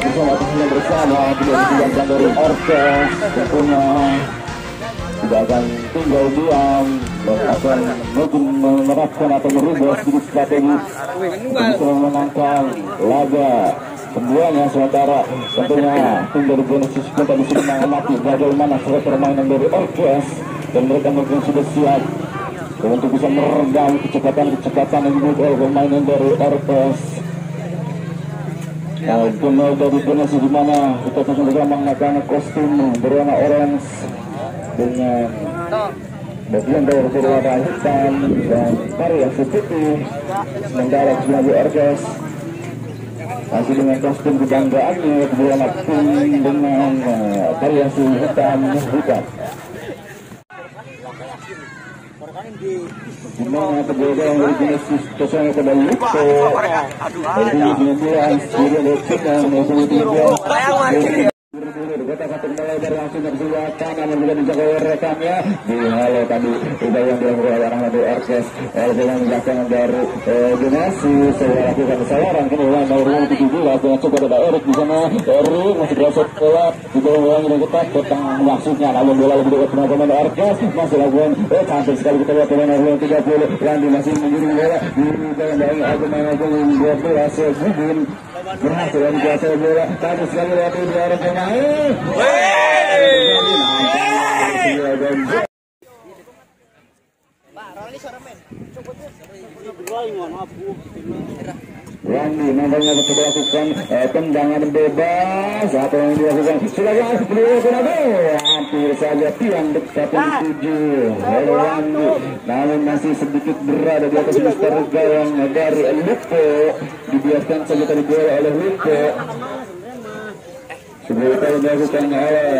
bersama teman bersama tidak ditinggalkan dari Orkes, tentunya tidak akan tinggal diam dan akan mungkin menerapkan atau merubah sedikit strategi untuk bisa memenangkan laga keduanya. Sementara tentunya tim dari Genesis kita bisa mengamati bagaimana cara permainan dari Orkes dan mereka mungkin sudah siap untuk bisa meredam kecepatan yang dimiliki oleh permainan dari Orkes. Kemudian dari Genesis di mana kita juga mengenakan kostum berwarna orange dengan bagian dari berwarna hitam dan variasi putih. Sementara sebagai Orkes masih dengan kostum kebanggaannya berwarna pink dengan variasi hitam. Di mana berbeda dari Genesis kesana pada Lupo dari 19 dari Cina maupun kata-kata mulai dari langsung dari sebelah kanan yang juga dijaga oleh rekannya di halo tadi udah yang dilakukan oleh orang dari Orkes dengan belakang dari Genesis. Saya lakukan kesalahan kemudian nomor 17 dengan coba ada Erik di sana. Erik masih berasal bola di bawah bola yang ketat datang maksudnya namun bola lebih dekat pemain Orkes masih lakukan cantik sekali kita lihat pemain nomor 30 Landi masih mengirim bola di bawah dari Aguman 12 Sebudin berhasil dan biasa bola cantik sekali lihat di orang pemain. Randi namanya sudah lakukan tendangan bebas atau yang dilakukan silakan dilakukan hampir saja tiang dekat menuju Randi namun masih sedikit berada di atas mister gawang dari Lupo dibiarkan saja tadi bola oleh Lupo. Sebenarnya dilakukan oleh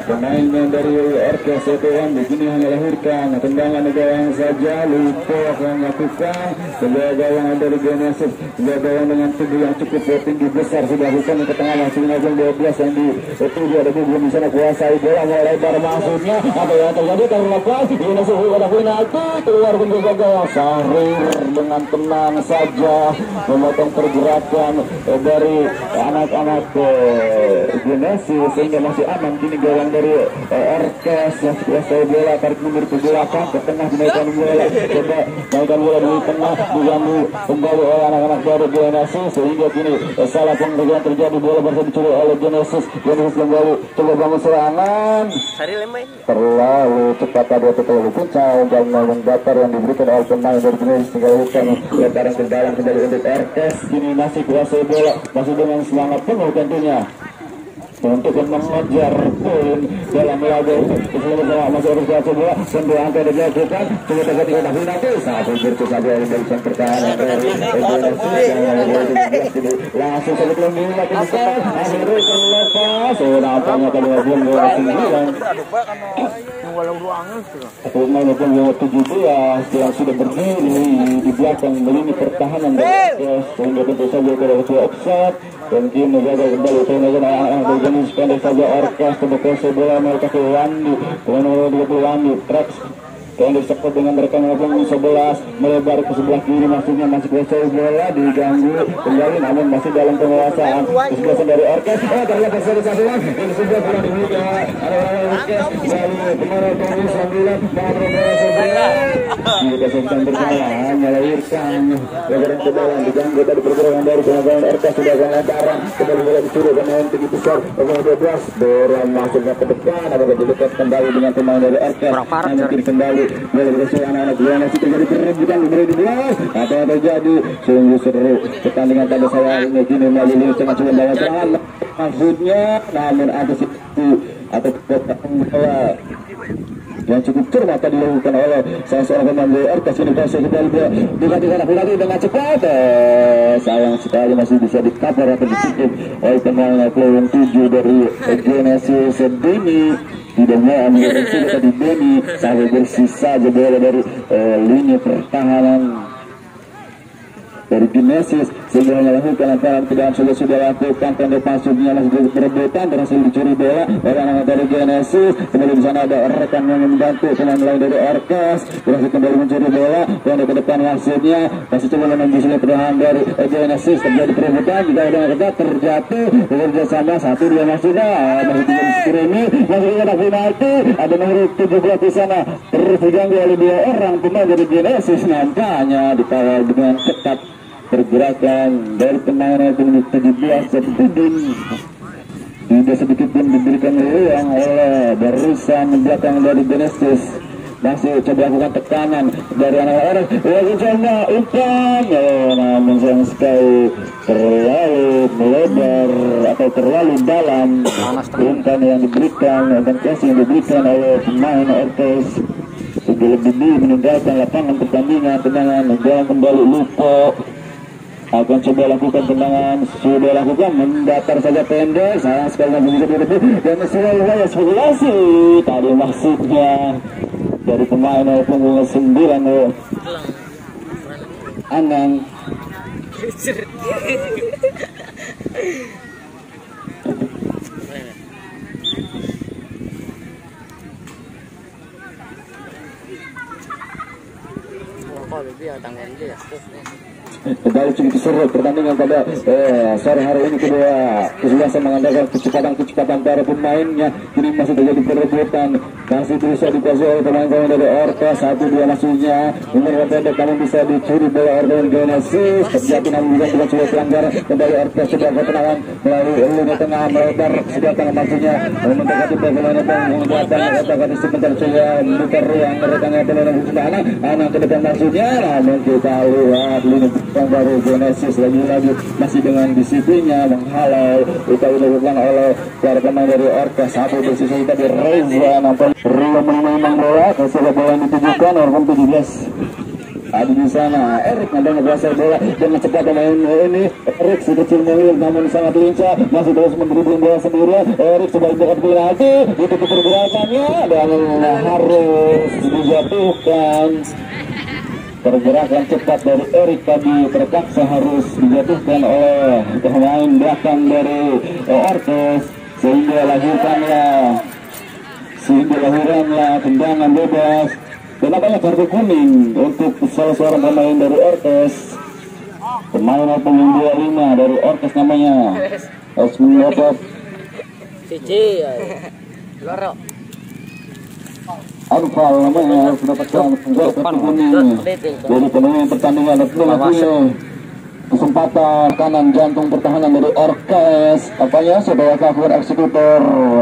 pemain dari Orkes itu yang begini hanya lahirkan tendangan gawang saja. Lupo akan melakukan sebuah gawang dari Genesis, sebuah gawang dengan tubuh yang cukup tinggi besar sudah lakukan ke tengah langsung langsung 12 yang di tubuh ada belum bisa kuasai bola mulai lebar maksudnya apa yang terjadi terlepas Genesis ada penalti keluar penjaga gawang Sahrir dengan tenang saja memotong pergerakan dari anak-anak Genesis sehingga masih aman. Kini gawang dari Orkes yang kuasai bola tarik mundur ke belakang ke tengah menaikkan bola coba menaikkan bola di tengah diganggu kembali oleh anak-anak dari Genesis sehingga kini salah pengerjaan terjadi bola berhasil dicuri oleh Genesis kembali coba bangun serangan terlalu cepat tadi atau terlalu kencang dan mengdatar yang diberikan oleh pemain dari Genesis tinggal hutan lebaran ke dalam kembali untuk Orkes. Kini masih kuasai bola masih dengan semangat penuh tentunya untuk mengejar poin dalam laga bersama masih harus kuasai bola tentu angka dilakukan coba ketika nanti satu bertu saja dari sang pertahanan dari langsung saja belum dilakukan akhirnya terlepas nampaknya kedua belum bola 9 pemain nomor 17 yang sudah berdiri di belakang melini pertahanan sehingga tentu saja tidak offside dan kini menjaga kembali anak-anak Genesis pendek saja Orkes kuasai bola mereka ke Wandi nomor 20 Wandi Trax yang disebut dengan mereka nomor 11 melebar ke sebelah kiri maksudnya masih kuasai bola diganggu kembali namun masih dalam penguasaan kesebelasan dari Orkes terlihat kesalahan ini sudah bola dimiliki oleh Orkes lalu kemarin nomor 9 kita sedang berjalan melahirkan lebaran ke dalam diganggu tadi pergerakan dari pemain Orkes sudah lantaran kembali bola dicuri pemain tinggi besar nomor 12 dorong masuknya ke depan apakah dekat kembali dengan pemain dari Orkes mungkin kembali boleh berhasil anak-anak Genesis terjadi perebutan lebih di belas apa yang terjadi sungguh seru pertandingan pada saya ini kini melalui tengah-tengah bawah serangan maksudnya namun ada situ atau bola yang cukup cermat tadi dilakukan oleh salah seorang pemain dari Orkes ini berhasil kembali diganti dengan cepat sayang sekali masih bisa di-cover atau ditutup oleh pemain nomor 7 dari Genesis Deni tidak mau ambil tadi Deni sampai bersisa saja bola dari lini pertahanan dari Genesis sehingga melakukan lantaran tidak sudah lakukan tanda pasuknya masih berebutan berhasil dicuri bola oleh anak dari Genesis Genesis. Kemudian di sana ada rekan yang membantu pemain lain dari Orkes. Berhasil kembali mencuri bola dan ke depan wasitnya masih coba menembus pertahanan dari Genesis. Terjadi perebutan juga ada ketat terjatuh bekerja sama 1-2 masih masih tinggal di Sireni masih ada penalti. Ada nomor 17 di sana terus diganggu oleh 2 orang pemain dari Genesis. Nampaknya dikawal dengan ketat pergerakan dari pemain itu 17 Septudin. Tidak sedikit pun diberikan ruang oleh barisan belakang dari Genesis. Masih coba lakukan tekanan dari anak-anak lagi coba umpan, namun sayang sekali terlalu melebar atau terlalu dalam umpan yang diberikan dan kasih yang diberikan oleh pemain Orkes. Sudah lebih dulu meninggalkan lapangan pertandingan. Tendangan jalan kembali Lupo akan coba lakukan tendangan, sudah lakukan mendatar saja pendek, sayang sekali nggak bisa direbut dan selalu saya spekulasi tadi maksudnya dari pemain punggung 9 Anang. Kembali cukup seru pertandingan pada sore hari ini. Kedua kesebelasan mengandalkan kecepatan para pemainnya. Kini masih terjadi perebutan, masih bisa dikuasai oleh pemain-pemain dari Orkes. 1-2 masuknya umur pendek namun bisa dicuri bola Orkes Genesis. Terjadi namun bukan sebuah pelanggaran. Kembali Orkes sudah ketenangan melalui lini tengah melebar sedangkan masuknya mendekati pemain yang belakang katakan sebentar saja buka ruang rekannya pemain anak ke depan masuknya, namun kita lihat lini yang baru Genesis lagi-lagi masih dengan disiplinnya menghalau. Itu dilakukan oleh para pemain dari Orkes. Satu bersisa tadi Reza nampak Rio menang bola, kasih bola yang ditujukan orang 17 ada di sana. Erik nanti ngegasai bola dengan cepat pemain ini. Erik si kecil mungil namun sangat lincah, masih terus mendribbling bola sendirian. Erik sebagai dekat penalti itu pergerakannya dan harus dijatuhkan. Pergerakan cepat dari Erik tadi terpaksa harus dijatuhkan oleh pemain belakang dari Orkes sehingga lahiranlah tendangan bebas dan banyak kartu kuning untuk salah seorang pemain dari Orkes. Pemain punggung 25 dari Orkes namanya Osmin Lopov. Cici Loro Anfal namanya harus mendapatkan kartu kuning dari pemain pertandingan dan kesempatan kanan jantung pertahanan dari Orkes. Apanya saudara lakukan eksekutor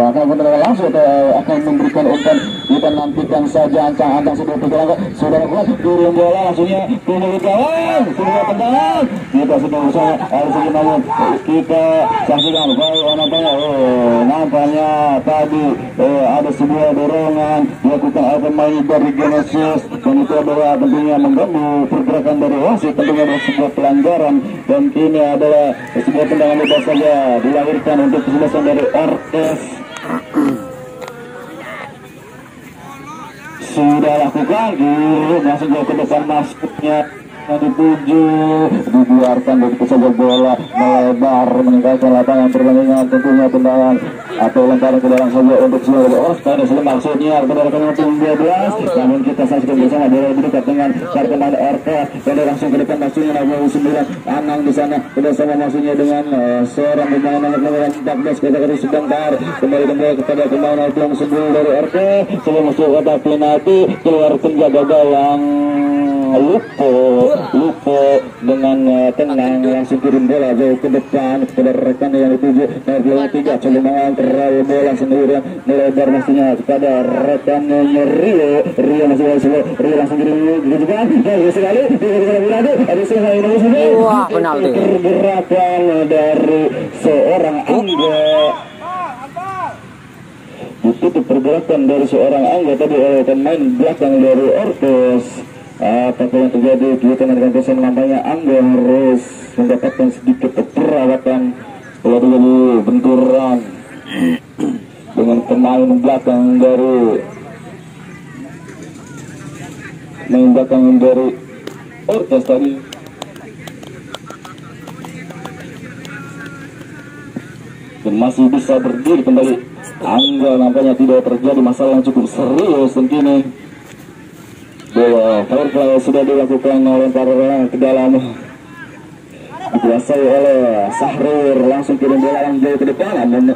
akan menerima langsung atau akan memberikan umpan. Kita nantikan saja ancang-ancang sudah bergerak, sudah lakukan turun bola langsungnya turun ke kawan sudah tendangan. Kita sudah berusaha harus namun kita saksikan nampaknya tadi ada sebuah dorongan dilakukan oleh pemain dari Genesis dan itu adalah tentunya mengganggu pergerakan dari wasit, tentunya ada sebuah pelanggaran dan ini adalah sebuah tendangan bebas saja dilahirkan untuk kesebelasan dari Orkes. Sudah lakukan langsung ke depan masuknya dituju dibiarkan begitu saja bola melebar meninggalkan lapangan pertandingan. Tentunya tendangan atau lemparan ke dalam saja untuk semua karena sudah maksudnya berdasarkan tim 12 namun kita saksikan bersama bola lebih dekat dengan para pemain Orkes dan langsung ke depan masuknya nomor 9 Anang di sana bersama masuknya dengan seorang pemain nomor 14 kita kali sebentar kembali kepada pemain nomor 10 dari Orkes sebelum masuk kotak penalti keluar penjaga gawang Lupo dengan tenang langsung kirim bola jauh ke depan kepada rekan yang dituju nomor 3 coba mengantar bola sendirian melebar maksudnya kepada rekannya Rio masih Rio langsung kirim juga sekali ada penalti pergerakan dari seorang Angga ditutup pergerakan dari seorang Angga tadi oleh pemain belakang dari Orkes. Apakah yang terjadi kita dengan kesan nampaknya Angga harus mendapatkan sedikit perawatan kalau terjadi benturan dengan pemain belakang dari Orkes tadi. masih bisa berdiri kembali. Angga nampaknya tidak terjadi masalah yang cukup serius begini. Bola power play sudah dilakukan lempar ke dalam, dikuasai oleh Sahrir, langsung kirim bola yang jauh ke depan, namun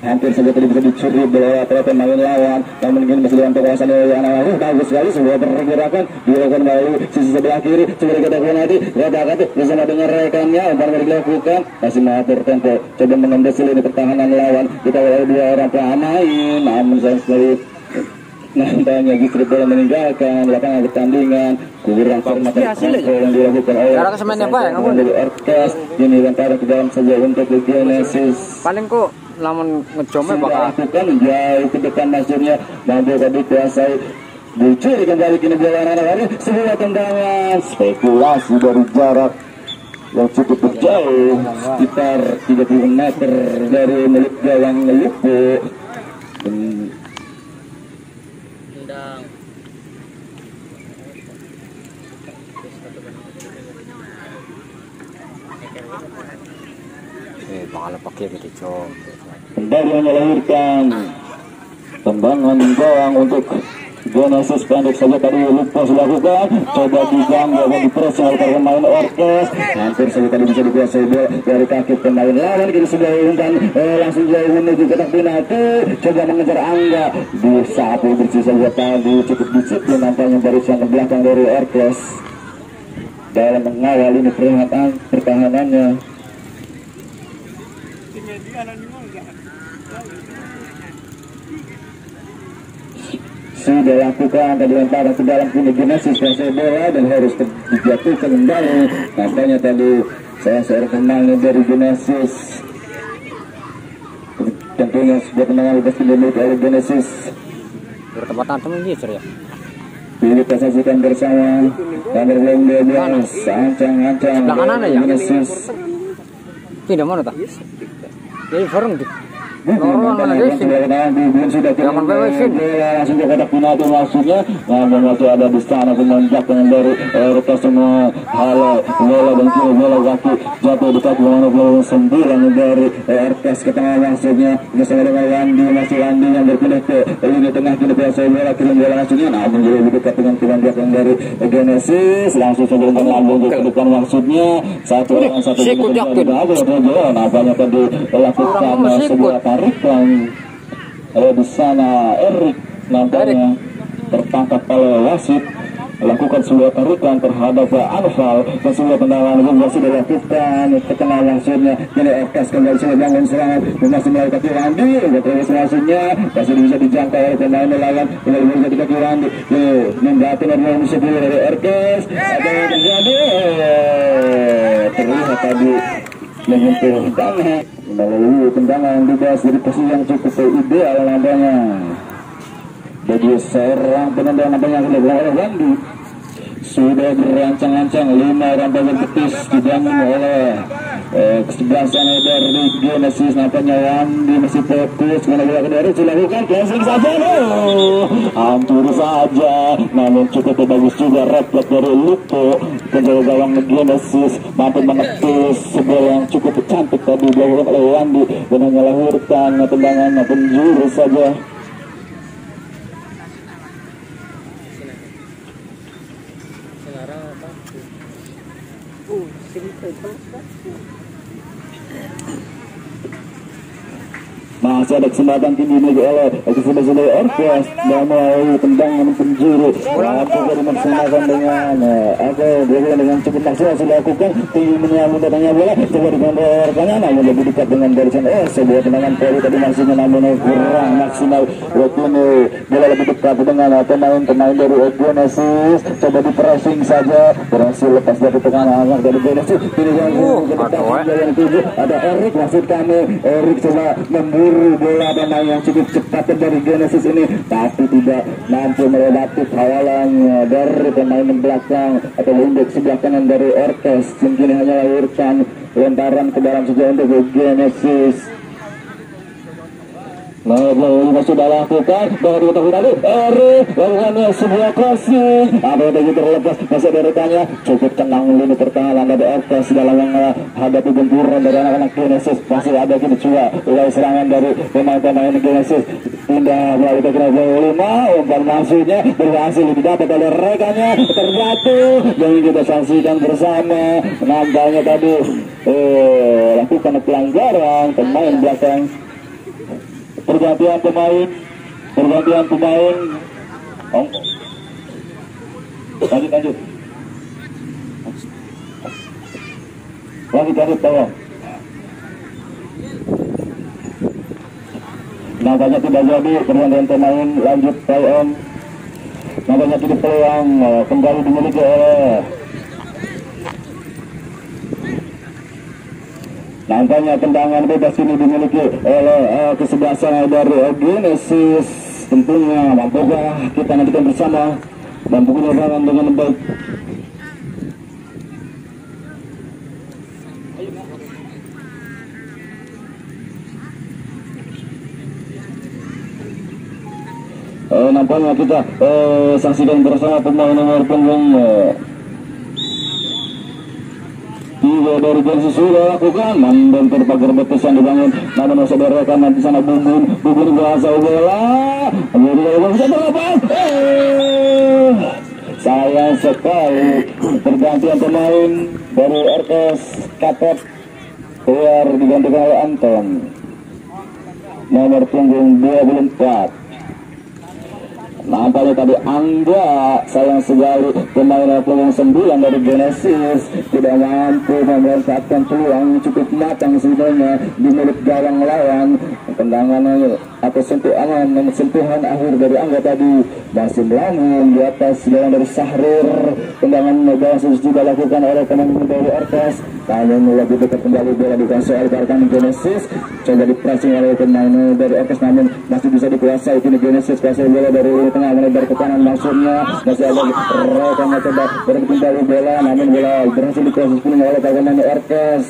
hampir saja tadi bisa dicuri bola oleh pemain lawan, namun ini masih dalam penguasaan Yana. Bagus sekali sebuah pergerakan dilakukan melalui sisi sebelah kiri, segera kita nanti katakan bersama dengan rekannya, umpan dilakukan, masih mengatur tempo, coba menembus lini pertahanan lawan, kita oleh dua orang pemain, namun sayang sekali nampaknya justru bola meninggalkan lapangan pertandingan, kurang format kontrol yang dilakukan oleh Orkes. Ini lemparan ke dalam saja untuk Genesis. Paling kok lamun ngejome bakal lakukan jauh ke depan, maksudnya mampu tadi kuasai dicuri kembali kini bola anak-anak, sebuah tendangan spekulasi dari jarak yang cukup jauh, sekitar 30 meter dari milik gawang Lupo. bakal pakai gitu kembali melahirkan tendangan gawang untuk Genesis, pendek saja tadi Lupo dilakukan, coba diganggu dan dipressing oleh pemain Orkes, hampir saja tadi bisa dikuasai bola dari kaki pemain lawan, kini sudah umpan langsung jauh menuju kotak penalti, coba mengejar Angga, disapu bersih saja tadi, cukup disiplin nampaknya barisan ke belakang dari Orkes dalam mengawal ini pertahanannya. Sudah lakukan tadi lemparan ke dalam kini Genesis, kuasai bola dan harus dijatuhkan kembali. Nampaknya tadi seorang pemain dari Genesis, tentunya sebuah tendangan bebas dimiliki oleh Genesis. bertepatan temen gitu ya. Pilih saksikan bersama nomor 12 ancang-ancang Genesis. Pindah mana tak? Jadi bareng di Lorong sudah langsung ke kotak penalti maksudnya, namun masih ada di sana pemanjat dengan dari rekan semua halo bola dan kiri bola kaki jatuh di kaki nomor 9 dari RKS ke tengah maksudnya, bersama dengan Wandi, masih Wandi yang berpindah ke lini tengah kini kuasai bola kirim bola maksudnya, namun juga lebih dekat dengan pemanjat yang dari Genesis, langsung saja dengan lambung ke depan maksudnya, satu orang satu nampaknya tadi lakukan sebuah tarikan di sana. Erik nampaknya tertangkap oleh wasit, lakukan sebuah tarikan terhadap Anfal dan sebuah tendangan juga sudah dilakukan ke tengah maksudnya. Jadi FS kembali sudah bangun serangan, masih melakukan Kirandi, terus maksudnya masih bisa dijangkau oleh pemain lawan, kembali bisa tidak Kirandi membantu nomor 10 dari RKS. Apa yang terjadi? Terlihat tadi menyentuh tanah melalui tendangan bebas dari posisi yang cukup ideal nampaknya bagi seorang penendang nampaknya sudah oleh Wandi, sudah berancang-ancang 5 rampangan betis dibangun oleh kesebelasan dari Genesis. Nampaknya Wandi masih fokus karena bola kedua dilakukan closing saja, hampir saja, namun cukup bagus juga refleks dari Lupo penjaga gawang Genesis, mampu menepis bola yang cukup cantik tadi dilakukan oleh Wandi dan hanya lahirkan tendangan penjuru saja. Masih ada kesempatan tinggi dimiliki oleh sudah Orkes dan melalui tendangan penjuru, mampu dimaksimalkan dengan dengan cukup maksimal sudah lakukan, tinggi menyambut datangnya bola, coba dikontrolkannya namun lebih dekat dengan barisan sebuah tendangan poli tadi maksudnya, namun kurang maksimal. Waktu bola lebih dekat dengan pemain dari Genesis, coba di pressing saja, berhasil lepas dari tekanan dari Genesis. Ini yang tujuh ada Erik, maksud kami Erik coba memburu bola dan yang cukup cepat dari Genesis ini, tapi tidak mampu melewati hawalannya dari pemain belakang atau wingback sebelah kanan dari Orkes. Mungkin hanya lahirkan lemparan ke dalam saja untuk Genesis. Nah, sudah lakukan bahwa di kotak tadi lakukannya sebuah crossing. Ada yang terlepas masih ada rekannya cukup tenang lini pertahanan dari RKS dalam menghadapi gempuran dari anak-anak Genesis. Masih ada kita coba mulai serangan dari pemain-pemain Genesis. Pindah melalui kira 5 umpan masuknya berhasil didapat oleh rekannya terjatuh dan kita saksikan bersama. Nampaknya tadi lakukan pelanggaran pemain belakang. Pergantian pemain lanjut tolong. Nampaknya tidak jadi pergantian pemain, lanjut PM. Nampaknya tidak peluang kembali dimiliki oleh nampaknya tendangan bebas ini dimiliki oleh kesebelasan dari Genesis. Tentunya mampukah kita nantikan bersama dan menggunakan dengan baik. Nampaknya kita saksikan bersama pemain nomor punggung 3 dari Genesis sudah lakukan membentur pagar betis yang dibangun. Namun masih ada rekan di sana Bugun bahasa bola. Bisa terlepas. Sayang sekali pergantian pemain dari RKS Kapot keluar digantikan oleh Anton nomor punggung 24. Nampaknya tadi Angga, sayang sekali pemain punggung 9 dari Genesis tidak mampu memanfaatkan peluang cukup matang sebenarnya di milik gawang lawan. Tendangan atau sentuhan akhir dari Angga tadi masih melambung di atas gawang dari Sahrir. Tendangan gawang juga dilakukan oleh pemain dari RKS. Namun lebih dekat kembali bola dikuasai oleh rekan Genesis. Coba dipressing oleh pemain dari RKS namun masih bisa dikuasai. Kini Genesis kuasai bola dari tengah melebar ke kanan maksudnya masih ada rekan coba berkembali bola namun bola berhasil dikuasai oleh pemain RKS.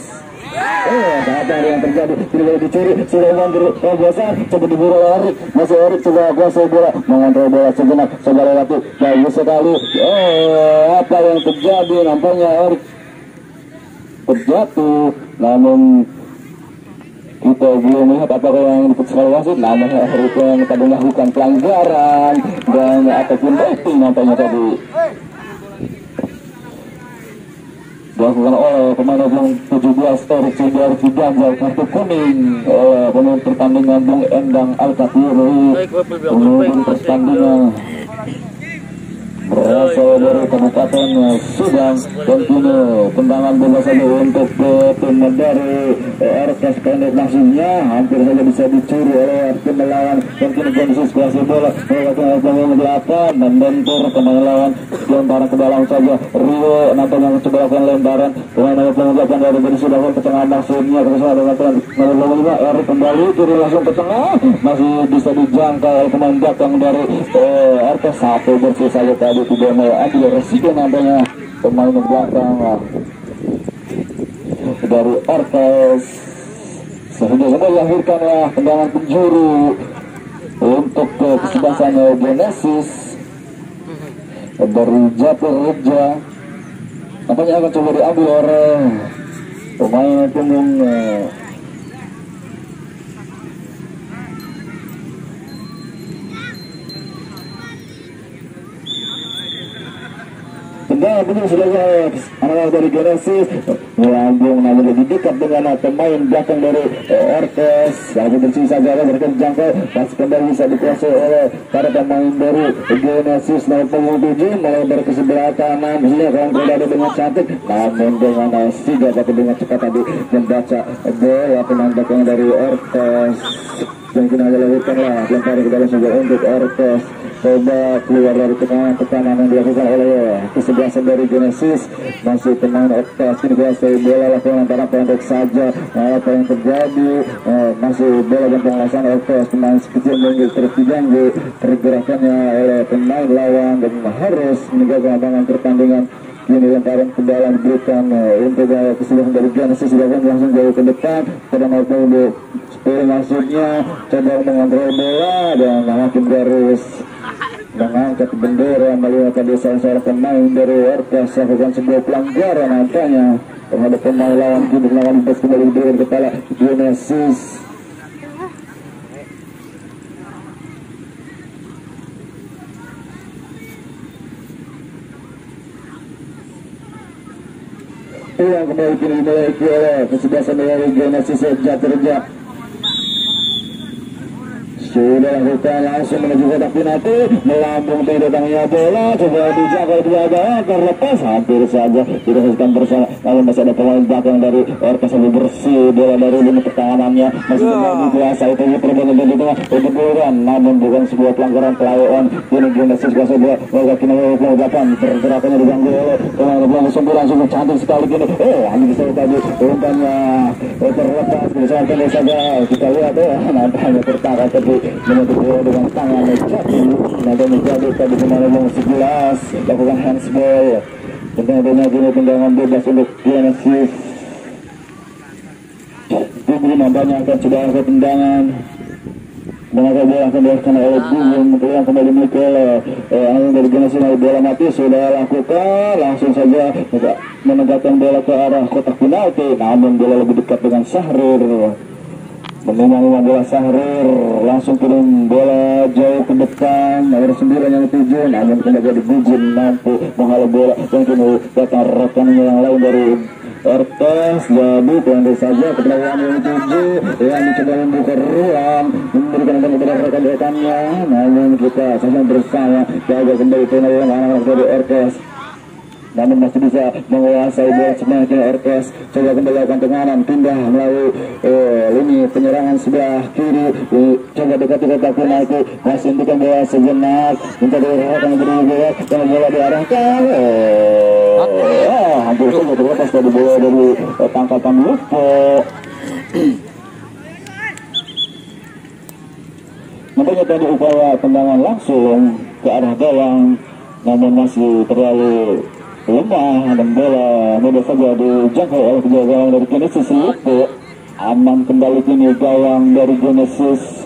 Apa yang terjadi? Tidak boleh dicuri. Sulaiman terobosan coba diburu Erik. Masih Erik coba kuasai bola mengontrol bola sejenak. Coba lewati bagus sekali. Apa yang terjadi? Nampaknya Erik terjatuh namun kita belum lihat apakah yang diputuskan wasit. Namun Erik yang tadi melakukan pelanggaran dan ataupun rating nampaknya tadi dilakukan oleh pemain nomor 17 Erik sudah diganjal kartu kuning oleh pemain pertandingan Bung Endang Al-Katiri. Pemimpin pertandingan berasal dari Kabupaten Subang dan kini tendangan bebas saja untuk tim dari RKS pendek maksudnya hampir saja bisa dicuri oleh tim melawan dan kini Genesis kuasai bola melakukan pemain 8 dan bentur pemain lawan lemparan ke dalam saja. Rio nampaknya mencoba lakukan lemparan pemain nomor 8 dari Genesis lakukan ke tengah maksudnya bersama dengan nomor 5 Erik kembali kiri langsung ke tengah masih bisa dijangkau oleh pemain belakang dari RKS 1 bersih saja tadi tidak mau ambil resiko nampaknya pemain belakang dari RKS sehingga melahirkanlah tendangan penjuru untuk kesebelasan Genesis dari Japur Reja. Nampaknya akan coba diambil oleh pemain punggung benar sudah anak dari Genesis melambung namun lebih dekat dengan pemain belakang dari RKS. Lalu bersih saja mereka dijangkau masih kembali bisa dikuasai oleh para pemain dari Genesis nomor punggung 7 melebar ke sebelah kanan. Maksudnya kalau berada dengan cantik namun dengan Siga tapi dengan cepat tadi membaca bola pemain belakang dari RKS yang kena dilakukanlah lempar ke dalam saja untuk RKS. Coba keluar dari tekanan yang dilakukan oleh kesebelasan dari Genesis. Masih pemain RKS kini kuasai bola lakukan antara pendek saja. Apa yang terjadi? Masih bola dan penguasaan RKS pemain kecil mungkin terus diganggu pergerakannya oleh pemain lawan dan harus menjaga lapangan pertandingan kini lemparan ke dalam berikan untuk keseluruhan dari Genesis dilakukan langsung jauh ke depan pada nomor 10 maksudnya coba mengontrol bola dan makin garis mengangkat bendera melihat tadi seorang pemain dari Orkas lakukan sebuah pelanggaran nampaknya terhadap pemain lawan kini lawan bus kembali dengan kepala Genesis. Ulang kembali kini dimiliki oleh kesebelasan dari Genesis Jatirja. Sudah lakukan langsung menuju kotak penalti, melambung tinggi datangnya bola, coba dijaga dua terlepas hampir saja dirahasiakan bersama. Namun masih ada pemain belakang dari Orkas lebih bersih bola dari lini pertahanannya masih menjadi kuasa itu perbankan di tengah kebetulan, namun bukan sebuah pelanggaran pelawan. Kini Genesis kuasa bola mereka kini melakukan pergerakannya diganggu oleh pemain langsung cantik sekali kini. Hanya bisa tadi umpannya terlepas misalkan saja kita lihat nampaknya tertangkap tapi menutup bola dengan tangan jatuh nanti menjadi tadi kemarin nomor 11 lakukan handsball tentunya kini tendangan bebas untuk Genesis. Gugum nampaknya akan sudah ada tendangan mengangkat bola akan dilakukan oleh Gugum yang kembali memiliki dari Genesis bola mati sudah lakukan langsung saja menegakkan bola ke arah kotak penalti namun bola lebih dekat dengan Syahrir. Memang bola Syahrir langsung kirim bola jauh ke depan nomor 9 yang 7 namun kembali Gugum mampu menghalau bola dan kini datang rekannya yang lain dari Orkas jadi pendek saja kepada yang 7 yang mencoba membuka ruang memberikan kepada rekan-rekannya namun kita saja bersama jaga kembali ke anak-anak dari Orkas namun masih bisa menguasai bola semakin Orkas coba kembali lakukan tenganan pindah melalui lini penyerangan sebelah kiri coba dekati kotak penalti masih hentikan bola sejenak mencari rekan yang berdua dan bola diarahkan hampir saja terlepas dari bola dari tangkapan Lupo. Nampaknya tadi upaya tendangan langsung ke arah gawang namun masih terlalu lemah dan bola mudah saja dijangkau oleh penjaga gawang dari Genesis Lupo. Aman kembali kini gawang dari Genesis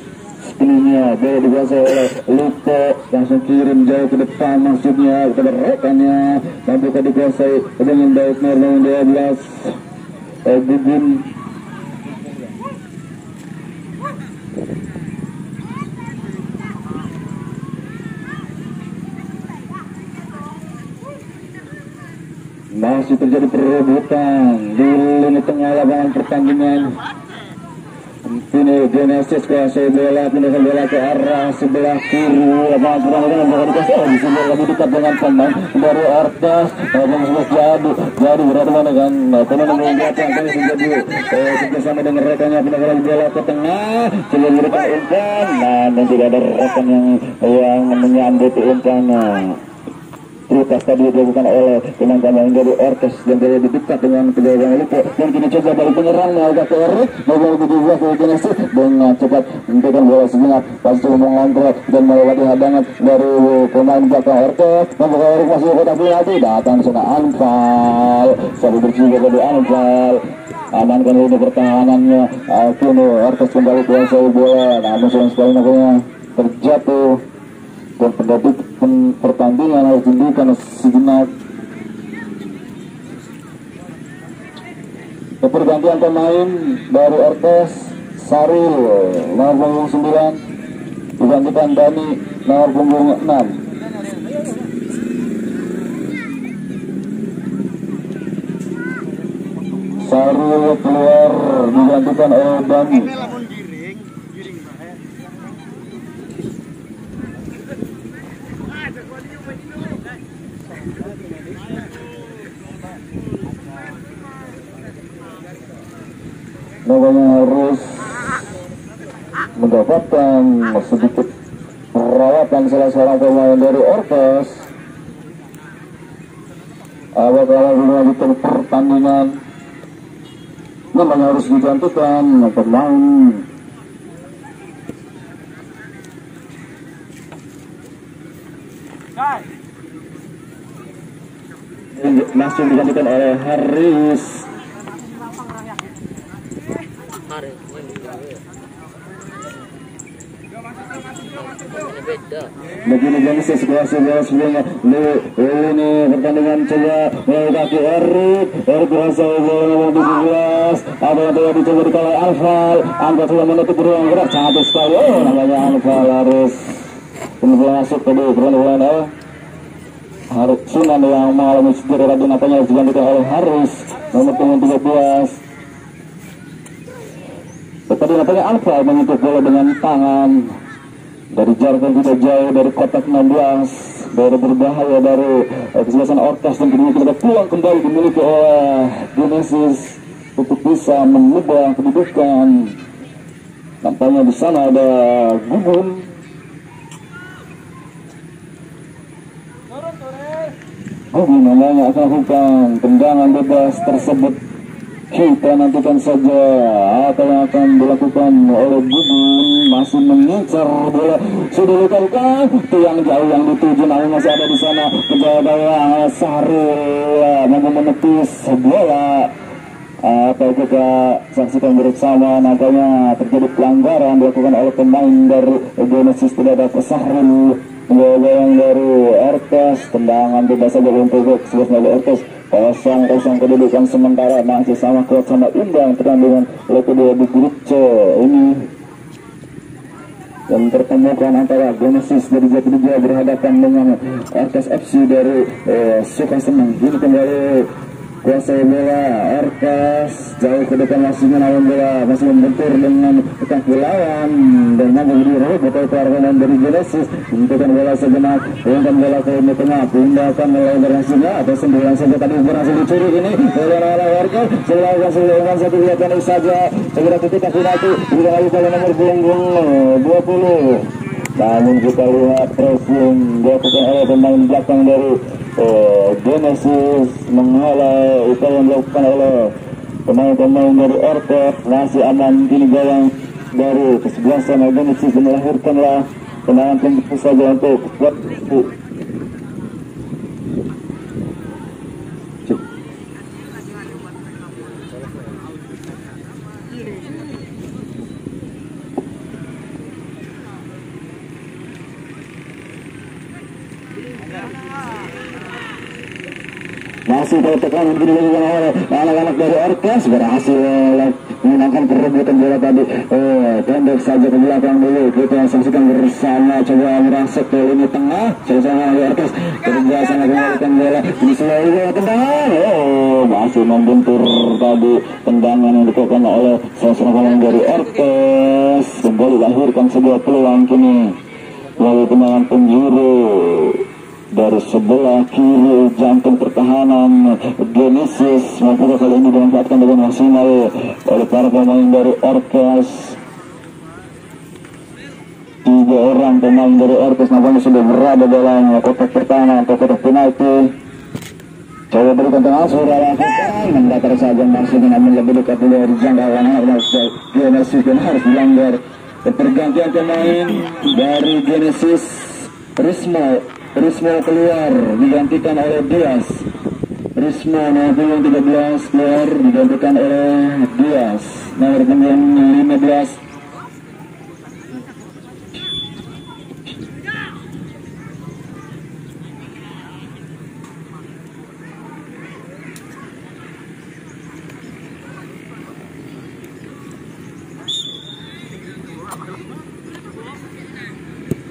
sepenuhnya bola dikuasai oleh Lupo langsung kirim jauh ke depan maksudnya kepada rekannya mampu dikuasai dengan baik nomor 12 Gugum. Masih terjadi perebutan di lini tengah lapangan pertandingan. Kini Genesis kuasai bola, pindahkan bola ke arah sebelah kiri lapangan pertandingan bakal dikasih di sini lebih dekat dengan pemain dari Orkas. Jadi berhadapan dengan pemain yang belakang kini menjadi kerjasama dengan rekannya pindahkan bola ke tengah sebelum memberikan umpan dan tidak ada rekan yang menyambut umpannya. Lukas tadi dilakukan oleh pemain dari Orkas dan dari dekat dengan penjaga Lupo dan kini coba balik penyerang agak ke Erik nomor 17 dari Genesis dengan cepat memberikan bola sejenak pasti mengontrol dan melewati hadangan dari pemain belakang Orkas membuka Erik masih kotak penalti datang sana Anfal sampai bersih dari Anfal amankan ini pertahanannya kini Orkas kembali kuasai bola namun sayang sekali namanya terjatuh dan pendapat pertandingan harus dihentikan sejenak. Pergantian pemain dari Orkas Saril nomor 9 digantikan Dani nomor punggung 6. Saril keluar digantikan oleh Dani. Namanya harus mendapatkan sedikit perawatan salah seorang pemain dari Orkas. Apakah lanjutan pertandingan namanya harus digantikan pemain langsung digantikan oleh Haris. Begini Genesis situasi bola sebelumnya ini pertandingan coba melalui kaki Erik berasa bola 17 ada yang dicoba dikalah Alfal sudah menutup ruang gerak cantik sekali namanya Alfal harus masuk ke pertandingan Harus Sunan yang mengalami cedera dan apanya harus digantikan oleh Haris nomor punggung 13. Tadi apanya Alfal menyentuh bola dengan tangan dari jarak yang tidak jauh dari kotak 16 dari berbahaya dari kesebelasan Orkas dan kemudian kita pulang kembali dimiliki oleh Genesis untuk bisa mengubah kedudukan. Tampaknya di sana ada Gugun. Gugun namanya akan lakukan tendangan bebas tersebut. Kita nantikan saja apa yang akan dilakukan oleh Gugun. Masih mengincar bola, sudah luka-luka tiang jauh yang dituju namun masih ada di sana kebawa Sahrul mampu menepis bola. Apa kita saksikan bersama nampaknya terjadi pelanggaran dilakukan oleh pemain dari Genesis terhadap Sahrul. Yang dari Orkes tendangan bebas saja untuk sebelah Orkes. Kosong kedudukan sementara masih sama kuat sama imbang pertandingan oleh kedua di grup C ini yang pertemukan antara Genesis dari Jatidigara berhadapan dengan Orkes FC dari Sukaseneng. Ini kembali kuasai bola Orkes jauh ke depan masih menawan bola masih membentur dengan kaki lawan dan mampu dirobot oleh pertahanan dari Genesis. Menentukan bola sejenak dengan bola ke lini tengah pindahkan mulai berhasilnya atau sembilan saja tadi berhasil dicuri ini oleh Orkes sebelah satu kelihatan saja segera ketika penalti juga lagi bola nomor punggung 20 namun kita lihat pressing dilakukan oleh pemain belakang dari Genesis menghalau upaya yang dilakukan oleh pemain-pemain dari Orkes. Masih aman kini gawang dari kesebelasan Genesis melahirkanlah tendangan tembus saja untuk waktu. Masih dari tekanan dilakukan oleh anak-anak dari Orkes berhasil menangkan perebutan bola tadi. Pendek saja ke belakang dulu kita saksikan bersama coba merasuk ke lini tengah sama dari Orkes kerja sama kembalikan bola di selalu tendangan masih membentur tadi tendangan yang dilakukan oleh seorang pemain dari Orkes kembali lahirkan sebuah peluang kini melalui tendangan penjuru dari sebelah kiri jantung pertahanan Genesis maupun kali ini dimanfaatkan dengan maksimal oleh para pemain dari Orkes. 3 orang pemain dari Orkes nampaknya sudah berada dalam kotak pertahanan atau kotak penalti. Coba berikan tengah sudah lakukan mendatar saja masih namun lebih dekat dari jangkauan Genesis dan harus dilanggar. Pergantian pemain dari Genesis Rismo keluar digantikan oleh Dias. Rismo nomor 13 keluar digantikan oleh Dias nomor 15.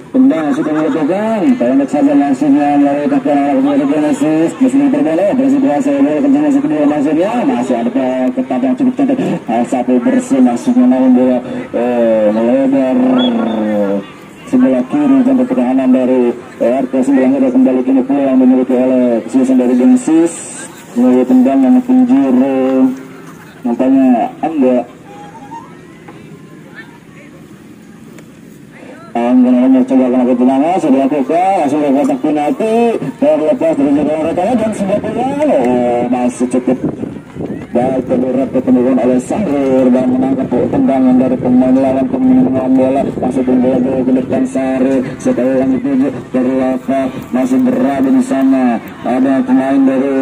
Tendang sudah dilakukan, pendek saja maksudnya melalui taklahan oleh Genesis mesin terboleh bersituasi oleh kencang kedua maksudnya masih ada ketat yang cukup cantik satu bersih maksudnya namun bola melebar sebelah kiri dan pertahanan dari RT sebelahnya kembali kini peluang dimiliki oleh kesuksesan dari Genesis melalui tendangan penjuru nampaknya Angga Angga coba kena tendangan sudah lakukan sudah kotak penalti terlepas dari jalan retanya dan sebuah peluang masih cukup baik terberat ketemukan oleh Sahrul dan menangkap tendangan dari pemain lawan pemain bola masuk bola ke depan Sahrul setelah yang dituju terlepas masih berada di sana ada pemain dari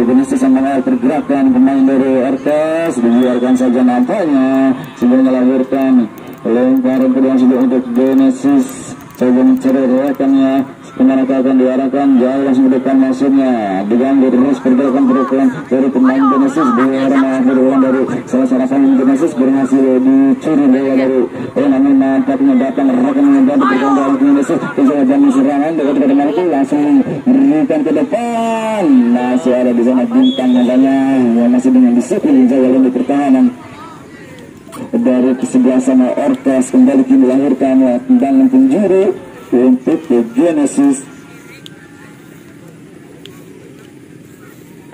Genesis yang mengawal pergerakan pemain dari RTS dibiarkan saja nampaknya sebelum melahirkan lemparan kedua sudah untuk Genesis coba mencari rekannya kemana akan diarahkan jauh langsung ke depan masuknya diganggu terus pergerakan dari pemain Genesis berulang dari salah pemain Genesis berhasil dicuri bola dari namanya nampaknya datang rekan membantu pergerakan dari Genesis mencoba jamin serangan dekat itu langsung berikan ke depan masih ada di sana bintang namanya yang masih dengan disiplin jaga lini pertahanan dari kesebelasan Orkes kembali dilahirkan tendangan penjuru untuk Genesis.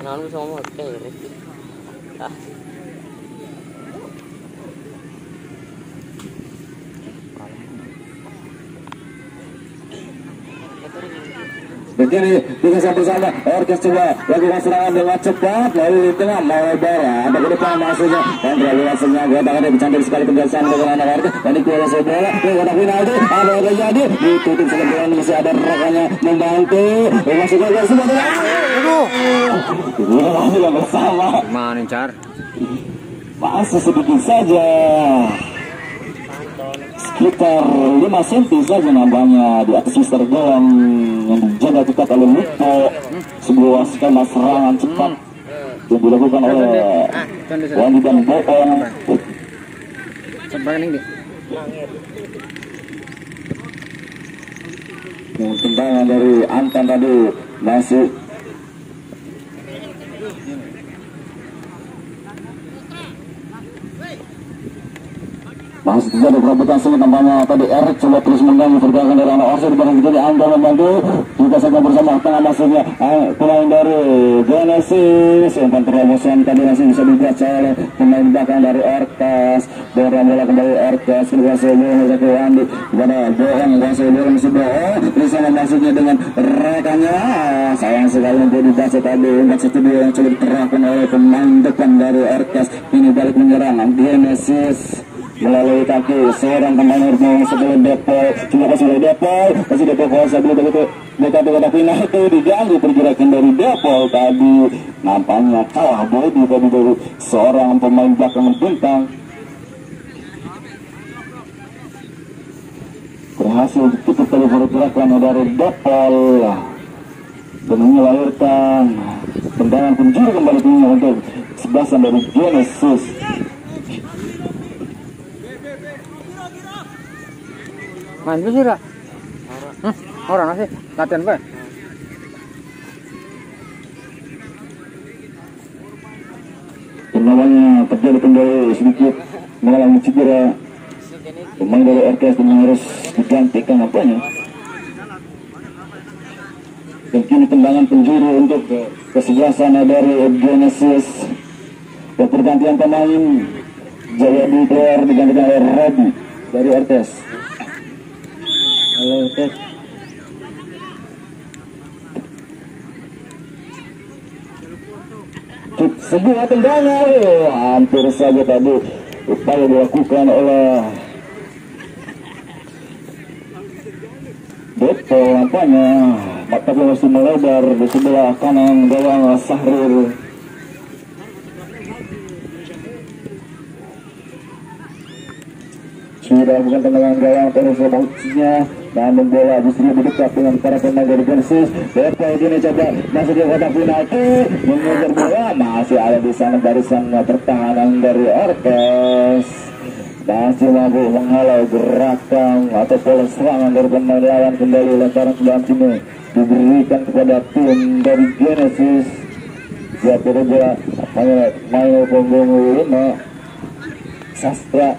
Anak-anak bisa ngomong kayak begini bisa bersama Orkes coba lakukan serangan dengan cepat lalu di tengah mau bola ada ke depan masuknya kontrol luasnya tangannya bercantik sekali kebiasaan dengan anak Orkes dan dikeluarkan bola ada Winaldi ada terjadi ditutup sebenarnya masih ada rekannya membantu masuk ke semua aduh bersama mana car masih sedikit saja sekitar 5 cm saja nampaknya di atas mister gawang yang dijaga ketat oleh Lupo sebuah skema serangan cepat yang dilakukan oleh Wandi dan Boong tendangan dari Anton tadi masih masih terjadi perebutan sengit nampaknya tadi Erik coba terus mengganggu pergerakan dari anak Orso di belakang jadi Angga membantu juga saja bersama tengah masuknya pemain dari Genesis umpan terobosan tadi masih bisa dibaca oleh pemain belakang dari Orkes bola kembali Orkes kedua sebelum ke Wandi kepada Bohong bola masih Bohong di sana masuknya dengan rekannya sayang sekali untuk dibaca tadi umpan satu dua yang coba diterapkan oleh pemain depan dari Orkes ini balik menyerang Genesis melalui kaki seorang pemain sebelum Depol cuma kasih Depol kasih Depol kuasa dulu begitu dekat final itu diganggu pergerakan dari Depol tadi nampaknya kalah body tadi dari seorang pemain belakang bintang berhasil ditutup tadi pergerakan dari Depol dan melahirkan tendangan penjuru kembali untuk sebelasan dari Genesis. Main sih rak? Orang nasi latihan apa? Namanya terjadi kembali sedikit mengalami cedera pemain dari RTS dan harus digantikan apanya dan kini tendangan penjuru untuk kesebelasan dari Genesis dan pergantian pemain Jayadi keluar digantikan oleh Robi dari RTS. Halo Ted. Sebuah tendangan hampir saja tadi upaya dilakukan oleh Depo nampaknya tapi masih melebar di sebelah kanan gawang Sahrul. Sudah bukan tendangan gawang terus memaucinya namun bola justru berdekat dengan para pemain dari Genesis. Depo ini coba masuk ke kotak penalti mengejar bola masih ada di sana barisan pertahanan dari Orkes masih mampu menghalau gerakan atau pola serangan dari pemain lawan kembali lemparan sebelah sini diberikan kepada tim dari Genesis. Siapa bola main punggung 5 Sastra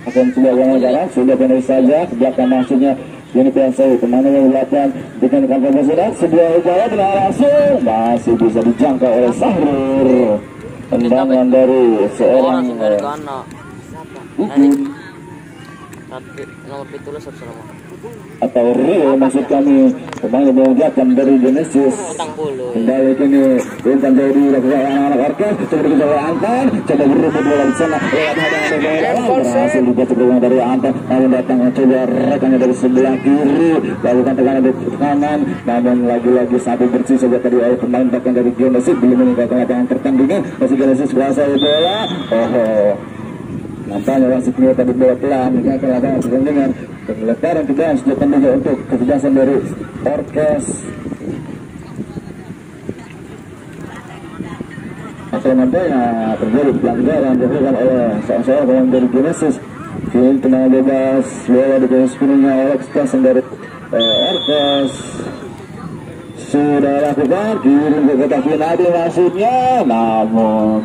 akan sudah jalan sudah benar saja ke belakang maksudnya ini PSI kemana yang 8 dengan kantor bersurat sebuah upaya dengan langsung masih bisa dijangkau oleh Sahrul tendangan dari seorang nomor 17 sama. Atau Rio maksud kami pemain mengucapkan dari Genesis kembali kini umpan dari anak-anak Orkes coba dicoba Anton coba berebut bola di sana berhasil dibaca berulang dari Anton namun datang coba rekannya dari sebelah kiri lakukan tekanan dari kanan namun lagi-lagi satu bersih saja tadi oleh pemain belakang dari Genesis belum meninggalkan lapangan pertandingan masih Genesis kuasai bola nampaknya wasitnya tadi bola pelan meninggalkan lapangan pertandingan pengeleparan tidak sudah tentunya untuk kesuksesan dari Orkes atau nantinya terjadi pelanggaran dilakukan oleh seorang pemain dari Genesis kini tenang bebas bola di garis kuningnya oleh kesuksesan dari Orkes sudah lakukan kirim ke kotak penalti maksudnya namun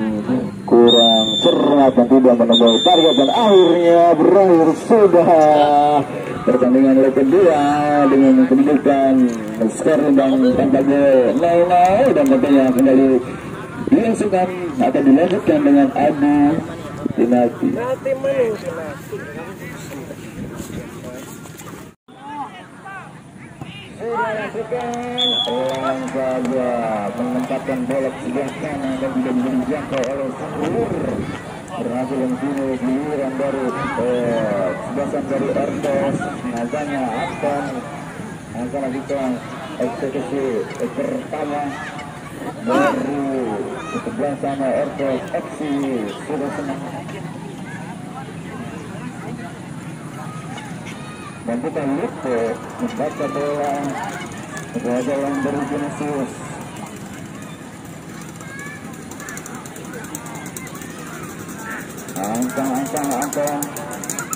kurang cermat dan tidak menemui target dan akhirnya berakhir sudah pertandingan leg kedua dengan kedudukan skor imbang tanpa gol 0-0 dan tentunya kembali dilangsungkan atau dilanjutkan dengan adu penalti. Sudah lakukan pelan saja menempatkan bola sebelah kanan dan tidak bisa dijangkau oleh Sangur berhasil membunuh giliran dari sebasan dari Orkes nazanya Anton akan lakukan eksekusi pertama baru sebelah sana Orkes aksi sudah senang membuka Lupo membaca bola jalan dari Genesis angkang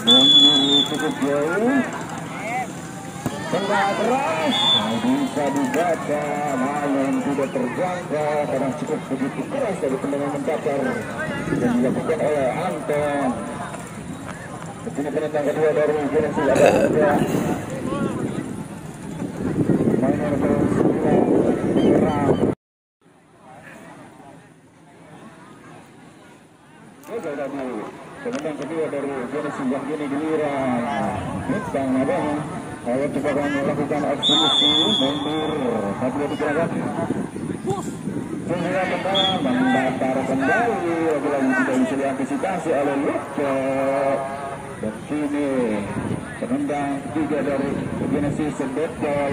mundur cukup jauh tengah keras bisa dibaca namun tidak terjangkau karena cukup begitu keras dari tendangan mendatar dan dilakukan oleh Anton. Ini penentang kedua dari Genesis ada main nomor 9 menyerang. Penentang kedua dari Genesis yang kini giliran Bintang adanya kalau coba melakukan eksekusi mundur tapi dikirakan kemudian mendatar kembali lagi-lagi tidak bisa diantisipasi oleh Lupo. Dan kini penendang ketiga dari Genesis Betel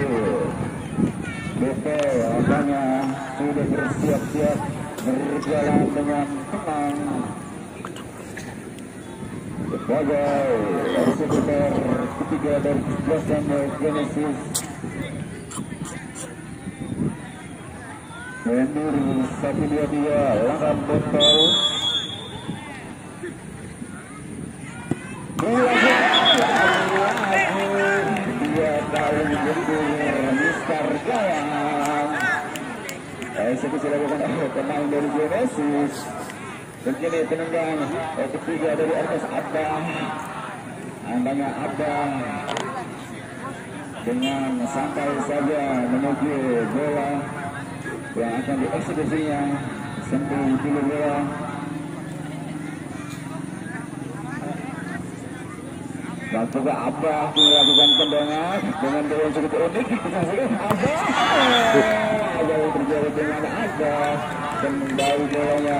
apanya sudah bersiap-siap berjalan dengan tenang sebagai eksekutor ketiga dari kesebelasan Genesis mundur 1-2 langkah Betel dia kali menjadi Mister Gawang eksekusi dilakukan oleh pemain dari Genesis dan kini penendang ketiga dari Orkes Abang andanya Abang dengan santai saja menuju bola yang akan dieksekusinya sentuh dulu bola dan juga Abah melakukan tendangan dengan bola yang cukup unik Abah yang terjadi dengan Abah dan membawa bolanya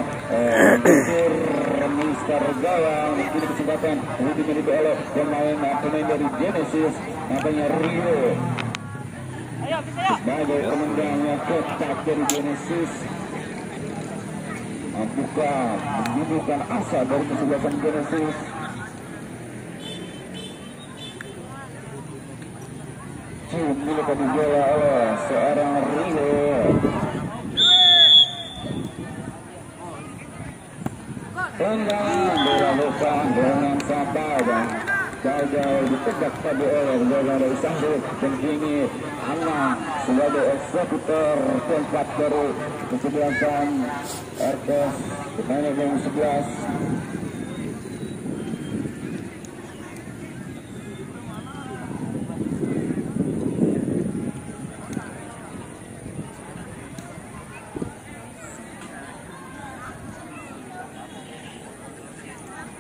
Mister Gawang ini kesempatan yang dimiliki oleh pemain dari Genesis namanya Rio sebagai penendangnya kotak dari Genesis membuka asa dari kesebelasan Genesis. Dimiliki bola oleh seorang Rio tendangan dilakukan dengan sabar dan gagal ditebak tadi oleh bola dari Sanggul dan kini Ana sebagai eksekutor tempat dari kesebelasan Orkes pemain yang 11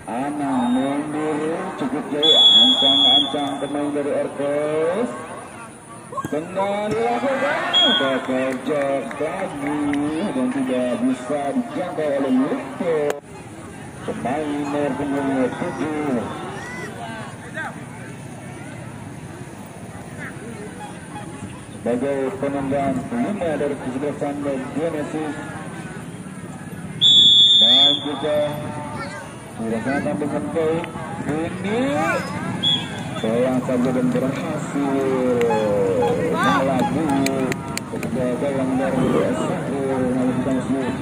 Ana mundur cukup jauh angkang Orkes dengan dilakukan pojok tadi dan tidak bisa dijangkau oleh Lito pemain nomor punggung 7. Sebagai penendang kelima dari kesebelasan Genesis dan juga dilaksanakan dengan baik. Ini sayang saja dan berhasil melaju sebagai yang dari melakukan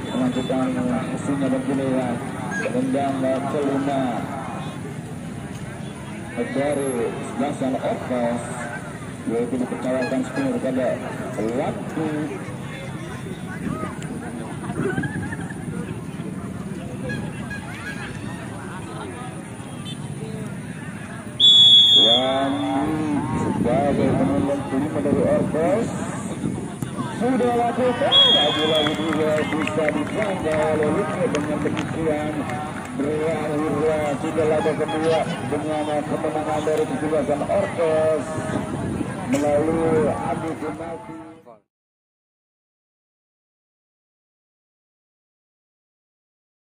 menentukan hasilnya dan pilihan tendang kelima dari kesebelasan Orkes, yaitu dipercayakan sepenuhnya kepada Latu. Yang sebagai penendang kelima dari Orkes sudah lakukan lagi-lagi juga bisa dijangkau oleh Lutfi. Dengan demikian berakhirlah sudah laga kedua dengan kemenangan dari kesebelasan Orkes melalui adu penalti.